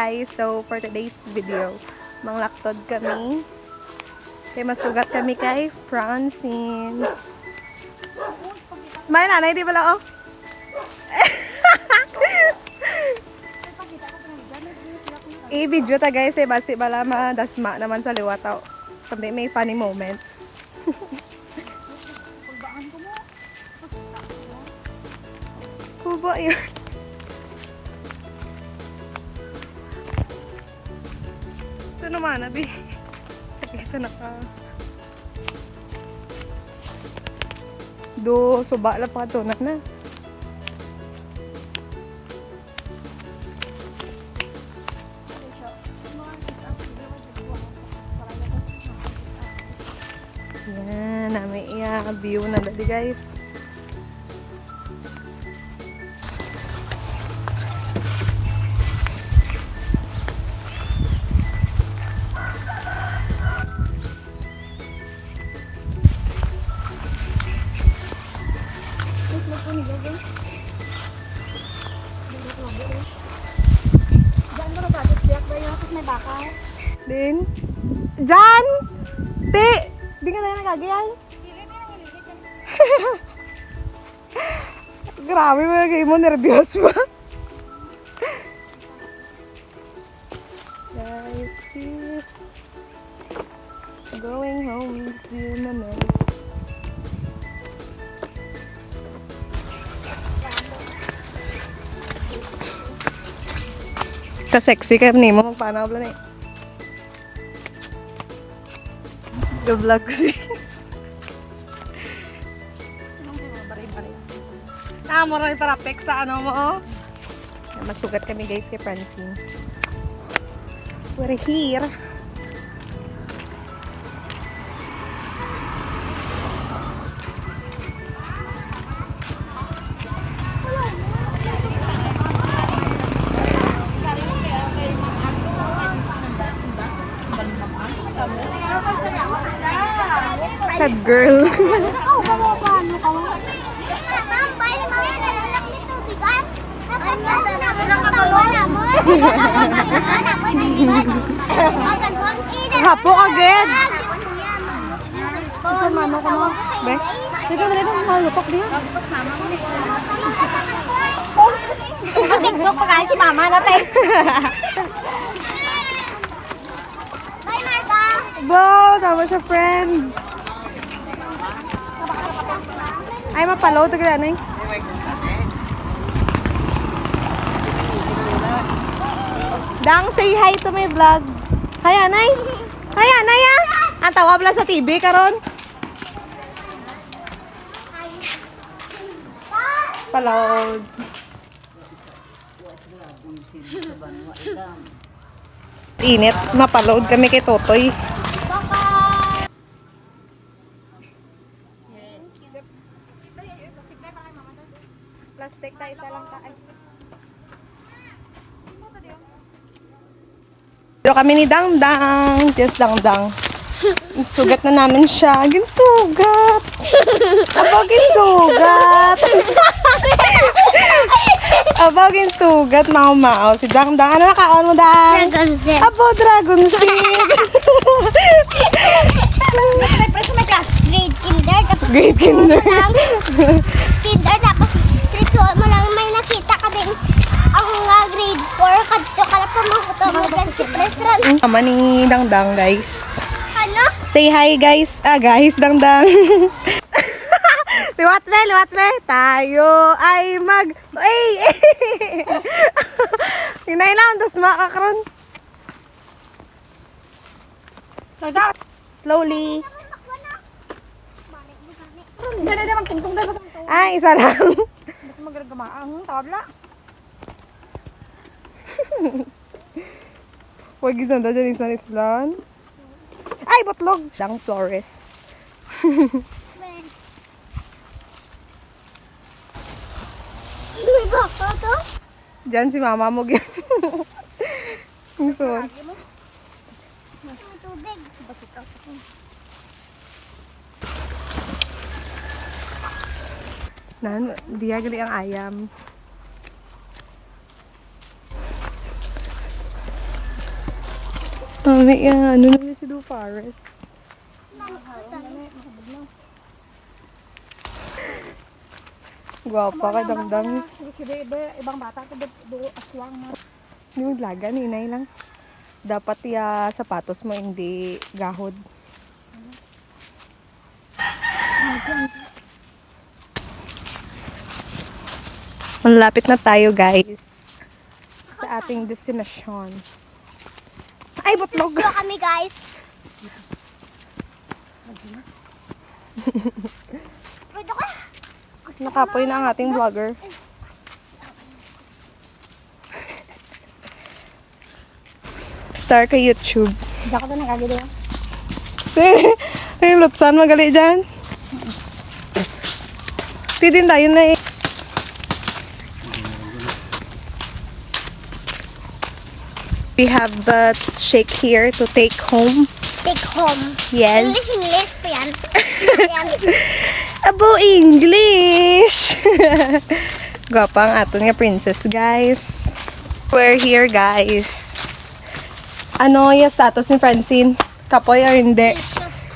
guys. So for today's video, manglaktod kami. Kaya masugat kami kay Francine. Smile nanay, di pala oh. I-video ta guys, basi bala madasma naman sa liwataw. Kundi may funny moments. Kuba yun. Ito naman, abi. Sige, ito na ka. Suba lang pa ito na. Yan, namin view na dali guys. Din. Jan! Ti! Di ka na nagagayay? Grabe mo yung mo, nervyos ba? Guys, see. Going home, see mama. Ka-sexy ka ni mo, magpanaw ba na eh. Ga-vlog ko siya. Mo rin traffic sa ano mo, oh. Masugat kami guys kay Francine. We're here. Sad girl. Hapo agad. Isa mama ko mo. Be. Dito malutok diya. TikTok pa kasi si mama na tay. Bye Marta. Wow, tama siya friends. Ay mapalaw to gila nay. Dang, say hi to my vlog. Hi, Anay. Hi, Anay, ah. Ang tawag lang sa TV, karon. Palawd. Init. Mapalawd kami kay Totoy. Plastic tayo isa lang taas. Dito kami ni Dangdang. Yes, Dangdang. Sugat na namin siya. Ginsugat. Aba, ginsugat. Aba, ginsugat. Mau-mau. Si Dangdang. Ano nakaon mo, Dang? Dragon Seed. Aba, Dragon Seed. May class grade kinder. Tapos Grade kinder. Kinder. Tapos grade 2 mo lang may nakita ka din. Ako nga grade 4. Kadto ka na pa makuto mo dyan si Preston. Mama ni Dangdang, guys. Ano? Say hi, guys. Ah, guys, Dangdang. Liwat be. Tayo ay mag... Ay! Hinay lang, tas makakaroon. Slowly. Ay, isa lang. Mas magragamaang tabla. Huwag ganda dyan isang islan. Ay, botlog. Dang Flores. May baka to? Diyan si mama mo. Gusto mo. May tubig. Nan, diya gali ang ayam. Mami, ano naman si Du Fares? Gwapa ka, damdam. Ibang bata ko do aswang mo. Hindi maglaga, ninay lang. Dapat sapatos mo hindi gahod. Malapit na tayo, guys. Sa ating destinasyon. Ay, butlog! Dito kami guys. Pwede ka? Nakapoy na ang ating vlogger. Star ka YouTube. Hindi ako doon nagagili. Ay, lutsan, magali dyan. Sidin tayo na eh. We have the shake here to take home. Take home. Yes. English pa yan. Yan. Abo English! Gwapa ang ato nga princess, guys. We're here, guys. Ano yung status ni Francine? Kapoy or hindi? Delicious.